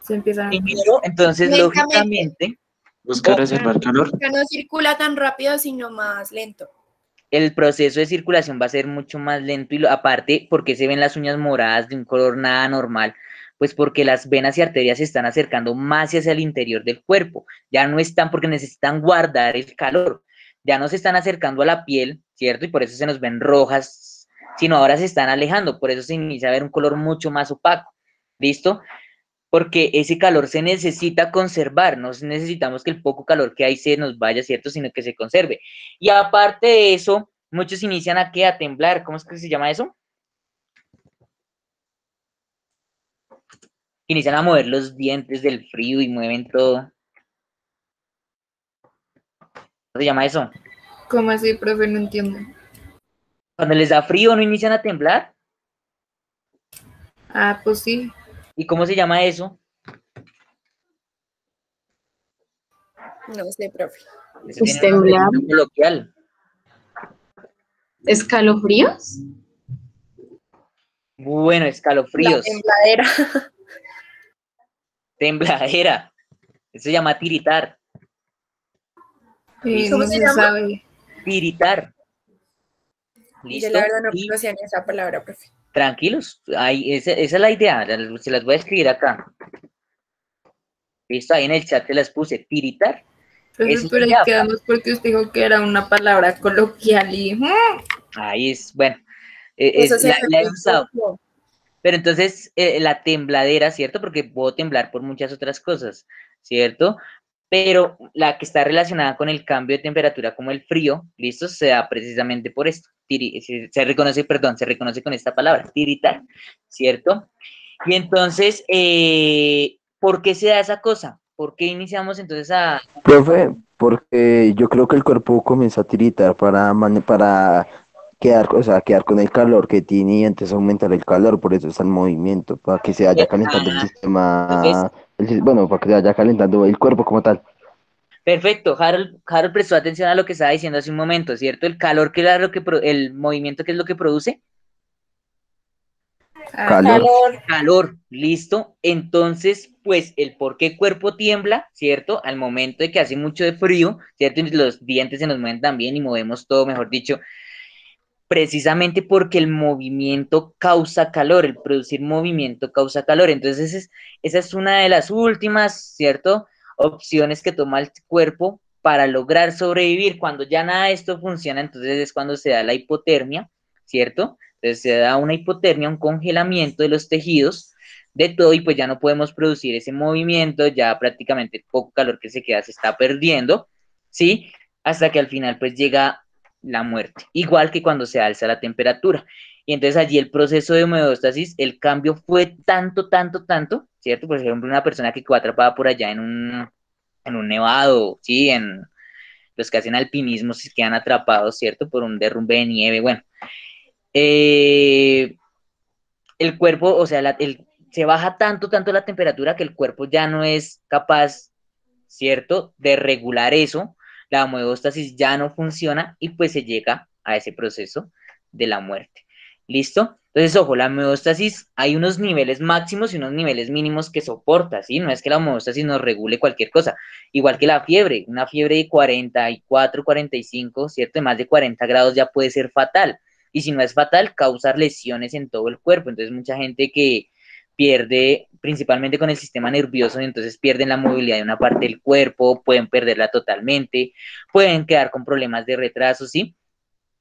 Se empiezan a... primero, entonces lógicamente Buscar reservar calor. Ya no circula tan rápido, sino más lento. el proceso de circulación va a ser mucho más lento y aparte, ¿porque se ven las uñas moradas de un color nada normal? Pues porque las venas y arterias se están acercando más hacia el interior del cuerpo, ya no están porque necesitan guardar el calor, ya no se están acercando a la piel, ¿cierto? Y por eso se nos ven rojas, sino ahora se están alejando, por eso se inicia a ver un color mucho más opaco, ¿listo? Porque ese calor se necesita conservar, no necesitamos que el poco calor que hay se nos vaya, ¿cierto? Sino que se conserve. Y aparte de eso, muchos inician a ¿qué? A temblar, ¿cómo es que se llama eso? Inician a mover los dientes del frío y mueven todo. ¿Cómo se llama eso? ¿Cómo así, profe? No entiendo. Cuando les da frío, ¿no inician a temblar? Ah, pues sí. ¿Y cómo se llama eso? No sé, profe. Eso tiene un temblar. nombre coloquial. ¿Escalofríos? Bueno, escalofríos. La tembladera. Tembladera. Eso se llama tiritar. ¿Cómo No se se llama? sabe. Tiritar. Yo ¿Listo? la verdad no Y conocía ni esa palabra, profe. tranquilos, ahí, esa es la idea, se las voy a escribir acá. Listo, ahí en el chat se las puse, tiritar. Profe, Esa es pero la ahí idea. quedamos porque usted dijo que era una palabra coloquial y... Ahí es, bueno, Eso se la he me usado. dijo. Pero entonces, la tembladera, ¿cierto? Porque puedo temblar por muchas otras cosas, ¿cierto? Pero la que está relacionada con el cambio de temperatura, como el frío, ¿listo? Se da precisamente por esto. Se reconoce, perdón, se reconoce con esta palabra, tiritar, ¿cierto? Y entonces, ¿por qué se da esa cosa? ¿Por qué iniciamos entonces a... Profe, porque yo creo que el cuerpo comienza a tiritar para quedar, o sea, quedar con el calor que tiene y antes aumentar el calor, por eso está el movimiento, para que se vaya calentando el Entonces, sistema, bueno, para que se vaya calentando el cuerpo como tal. perfecto, Harold prestó atención a lo que estaba diciendo hace un momento, ¿cierto? El calor, que era lo que, el movimiento, ¿qué es lo que produce? Calor. Calor, listo. Entonces, pues, el por qué el cuerpo tiembla, ¿cierto? Al momento de que hace mucho de frío, ¿cierto? Y los dientes se nos mueven también y movemos todo, mejor dicho, precisamente porque el movimiento causa calor, el producir movimiento causa calor. Entonces, esa es una de las últimas, ¿cierto? Opciones que toma el cuerpo para lograr sobrevivir. Cuando ya nada de esto funciona, entonces es cuando se da la hipotermia, ¿cierto? Entonces se da una hipotermia, un congelamiento de los tejidos, de todo, y pues ya no podemos producir ese movimiento, ya prácticamente el poco calor que se queda se está perdiendo, ¿sí? Hasta que al final pues llega la muerte, igual que cuando se alza la temperatura. Y entonces allí el proceso de homeostasis, el cambio fue tanto, ¿cierto? Por ejemplo, una persona que quedó atrapada por allá en un nevado, ¿sí? En los que hacen alpinismo se quedan atrapados, ¿cierto? Por un derrumbe de nieve, bueno. El cuerpo, o sea, se baja tanto la temperatura que el cuerpo ya no es capaz, ¿cierto?, de regular eso, la homeostasis ya no funciona y pues se llega a ese proceso de la muerte. ¿Listo? Entonces, ojo, la homeostasis, hay unos niveles máximos y unos niveles mínimos que soporta, ¿sí? No es que la homeostasis nos regule cualquier cosa, igual que la fiebre, una fiebre de 44, 45, ¿cierto? De más de 40 grados ya puede ser fatal, y si no es fatal, causar lesiones en todo el cuerpo. Entonces, mucha gente que pierde, principalmente con el sistema nervioso, y entonces pierden la movilidad de una parte del cuerpo, pueden perderla totalmente, pueden quedar con problemas de retraso, ¿sí?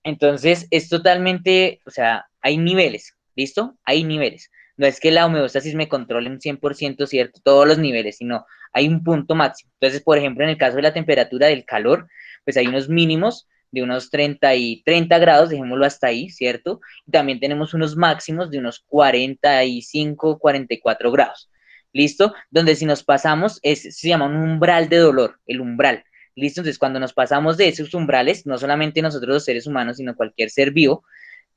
Entonces, es totalmente, o sea, hay niveles, ¿listo? Hay niveles. No es que la homeostasis me controle un 100%, ¿cierto? Todos los niveles, sino hay un punto máximo. Entonces, por ejemplo, en el caso de la temperatura del calor, pues hay unos mínimos de unos 30 grados, dejémoslo hasta ahí, ¿cierto? Y también tenemos unos máximos de unos 45, 44 grados, ¿listo? Donde si nos pasamos, se llama un umbral de dolor, el umbral. ¿Listo? Entonces, cuando nos pasamos de esos umbrales, no solamente nosotros los seres humanos, sino cualquier ser vivo,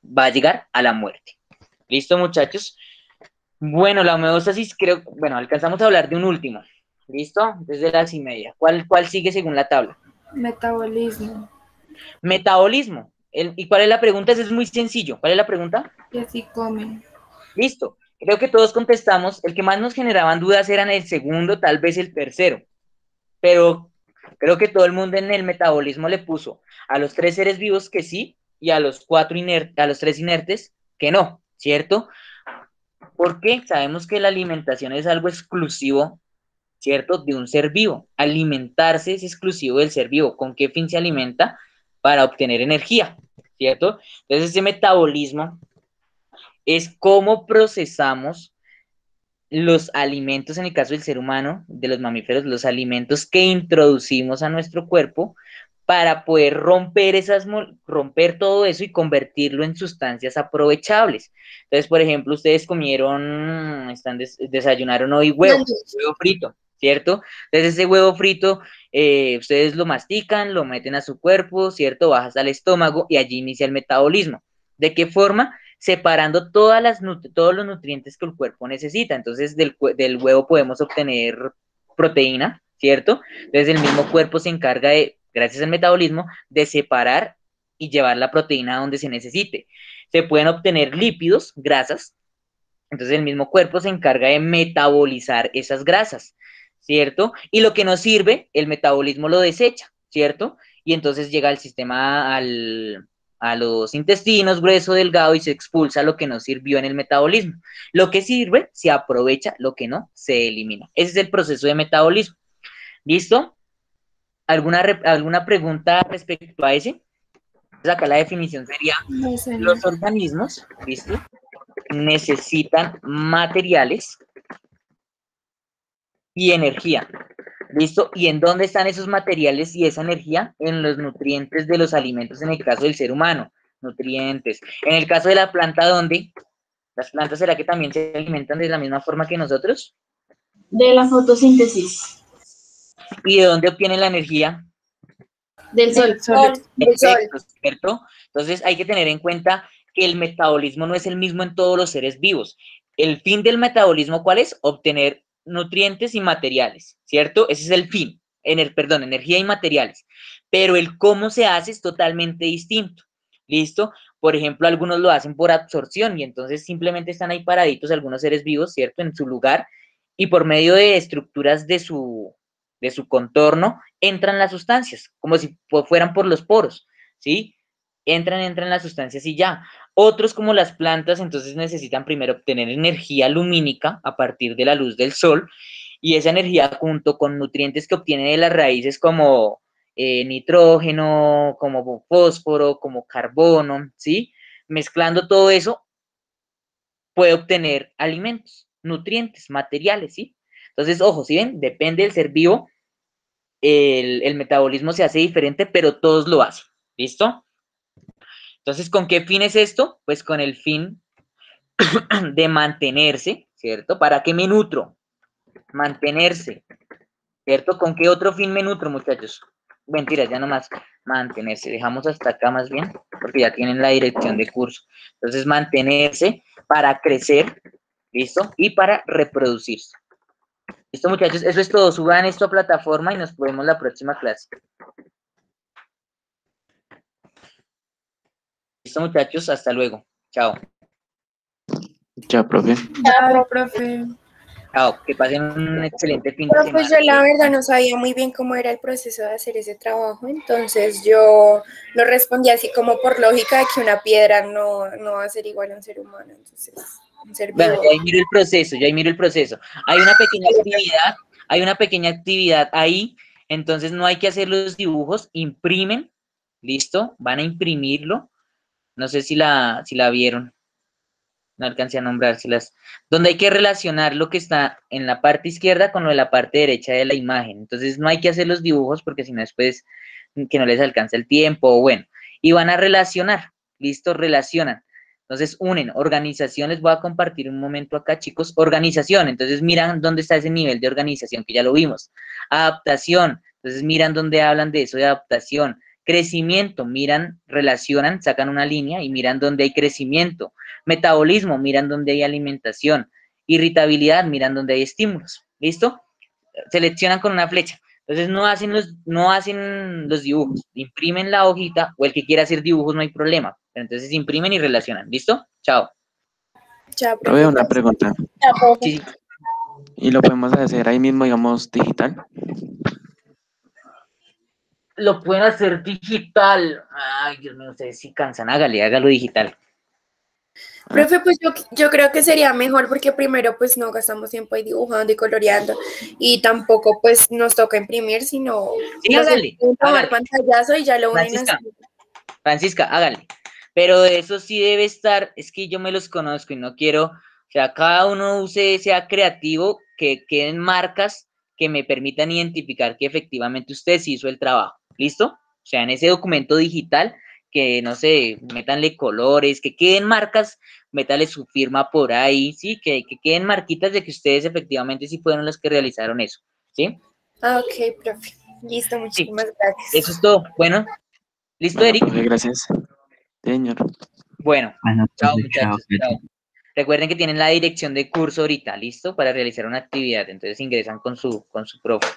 va a llegar a la muerte. ¿Listo, muchachos? Bueno, la homeostasis, creo, bueno, alcanzamos a hablar de un último. ¿Listo? Desde las 1:30. ¿Cuál sigue según la tabla? Metabolismo. Metabolismo. ¿Y cuál es la pregunta? Eso es muy sencillo. ¿Cuál es la pregunta? Y así comen. Listo. Creo que todos contestamos. El que más nos generaban dudas eran el segundo, tal vez el tercero. Pero creo que todo el mundo en el metabolismo le puso a los 3 seres vivos que sí y a los 3 inertes que no, ¿cierto? Porque sabemos que la alimentación es algo exclusivo, ¿cierto?, de un ser vivo. Alimentarse es exclusivo del ser vivo. ¿Con qué fin se alimenta? Para obtener energía, ¿cierto? Entonces ese metabolismo es cómo procesamos los alimentos, en el caso del ser humano, de los mamíferos, los alimentos que introducimos a nuestro cuerpo para poder romper todo eso y convertirlo en sustancias aprovechables. Entonces, por ejemplo, ustedes desayunaron hoy huevo frito, ¿cierto? Entonces ese huevo frito, ustedes lo mastican, lo meten a su cuerpo, ¿cierto? Baja hasta el estómago y allí inicia el metabolismo. ¿De qué forma? Separando todos los nutrientes que el cuerpo necesita. Entonces, del huevo podemos obtener proteína, ¿cierto? Entonces, el mismo cuerpo se encarga de, gracias al metabolismo, de separar y llevar la proteína a donde se necesite. Se pueden obtener lípidos, grasas. Entonces, el mismo cuerpo se encarga de metabolizar esas grasas, ¿cierto? Y lo que nos sirve, el metabolismo lo desecha, ¿cierto? Y entonces llega al sistema, a los intestinos, grueso, delgado, y se expulsa lo que no sirvió en el metabolismo. Lo que sirve se aprovecha, lo que no se elimina. Ese es el proceso de metabolismo. ¿Listo? ¿Alguna pregunta respecto a ese? Entonces acá la definición sería, No sé. los organismos, ¿listo?, necesitan materiales y energía. ¿Listo? ¿Y en dónde están esos materiales y esa energía? En los nutrientes de los alimentos, en el caso del ser humano. Nutrientes. En el caso de la planta, ¿dónde? ¿Las plantas será que también se alimentan de la misma forma que nosotros? De la fotosíntesis. ¿Y de dónde obtienen la energía? Del sol. Perfecto, ¿cierto? Entonces hay que tener en cuenta que el metabolismo no es el mismo en todos los seres vivos. El fin del metabolismo, ¿cuál es? Obtener nutrientes y materiales, ¿cierto? Ese es el fin, energía y materiales. Pero el cómo se hace es totalmente distinto, ¿listo? Por ejemplo, algunos lo hacen por absorción y entonces simplemente están ahí paraditos algunos seres vivos, ¿cierto? En su lugar y por medio de estructuras de su contorno entran las sustancias, como si fueran por los poros, ¿sí? Entran las sustancias y ya. Otros, como las plantas, entonces necesitan primero obtener energía lumínica a partir de la luz del sol, y esa energía junto con nutrientes que obtienen de las raíces como nitrógeno, como fósforo, como carbono, ¿sí? Mezclando todo eso, puede obtener alimentos, nutrientes, materiales, ¿sí? Entonces, ojo, ¿sí ven? Depende del ser vivo, el metabolismo se hace diferente, pero todos lo hacen, ¿listo? Entonces, ¿con qué fin es esto? Pues con el fin de mantenerse, ¿cierto? ¿Para qué me nutro? Mantenerse, ¿cierto? ¿Con qué otro fin me nutro, muchachos? Mentiras, ya nomás mantenerse. Dejamos hasta acá más bien, porque ya tienen la dirección de curso. Entonces, mantenerse para crecer, ¿Listo? Y para reproducirse. ¿Listo, muchachos? Eso es todo. Suban esto a plataforma y nos vemos la próxima clase. ¿Listo, muchachos? Hasta luego. Chao. Ya, profe. Chao, profe. Chao. Que pasen un excelente fin de Pero semana. pues yo la verdad no sabía muy bien cómo era el proceso de hacer ese trabajo, entonces yo lo respondí así como por lógica de que una piedra no va a ser igual a un ser humano, entonces un ser Bueno, vivo. ya ahí miro el proceso, ya ahí miro el proceso. Hay una pequeña actividad ahí, entonces no hay que hacer los dibujos, imprimen, ¿listo? Van a imprimirlo. No sé si la vieron, no alcancé a nombrárselas. Donde hay que relacionar lo que está en la parte izquierda con lo de la parte derecha de la imagen. Entonces no hay que hacer los dibujos porque si no después que no les alcanza el tiempo, o bueno. Y van a relacionar, ¿listo? Relacionan. Entonces unen, organización, les voy a compartir un momento acá, chicos. Organización, entonces miran dónde está ese nivel de organización, que ya lo vimos. Adaptación, entonces miran dónde hablan de eso de adaptación. Crecimiento, miran, relacionan, sacan una línea y miran dónde hay crecimiento. Metabolismo, miran dónde hay alimentación. Irritabilidad, miran dónde hay estímulos. ¿Listo? Seleccionan con una flecha. Entonces no hacen los dibujos, imprimen la hojita, o el que quiera hacer dibujos no hay problema. Pero entonces imprimen y relacionan. ¿Listo? Chao. Chao, Profe, profe. una pregunta. Ya, profe. Sí, ¿Y lo podemos hacer ahí mismo, digamos, digital? lo pueden hacer digital. Ay, Dios mío, ustedes sí cansan. Hágalo digital. Profe, pues yo creo que sería mejor porque primero pues no gastamos tiempo ahí dibujando y coloreando y tampoco pues nos toca imprimir, sino Sí, no sé, hágale. tomar pantallazo y ya lo unen así. Francisca, hágale. Pero eso sí debe estar, es que yo me los conozco y no quiero, o sea, cada uno sea creativo, que queden marcas que me permitan identificar que efectivamente usted sí hizo el trabajo. ¿Listo? O sea, en ese documento digital, que no sé, métanle colores, que queden marcas, métale su firma por ahí, sí, que queden marquitas de que ustedes efectivamente sí fueron los que realizaron eso. ¿Sí? Ah, ok, profe. Listo, Sí. muchísimas gracias. Eso es todo. Bueno, ¿listo, Bueno, Eric? profe, gracias. Señor. Bueno, Bueno, chao, profe, chao. muchachos. Chao. Recuerden que tienen la dirección de curso ahorita, ¿listo? Para realizar una actividad. Entonces ingresan con su profe.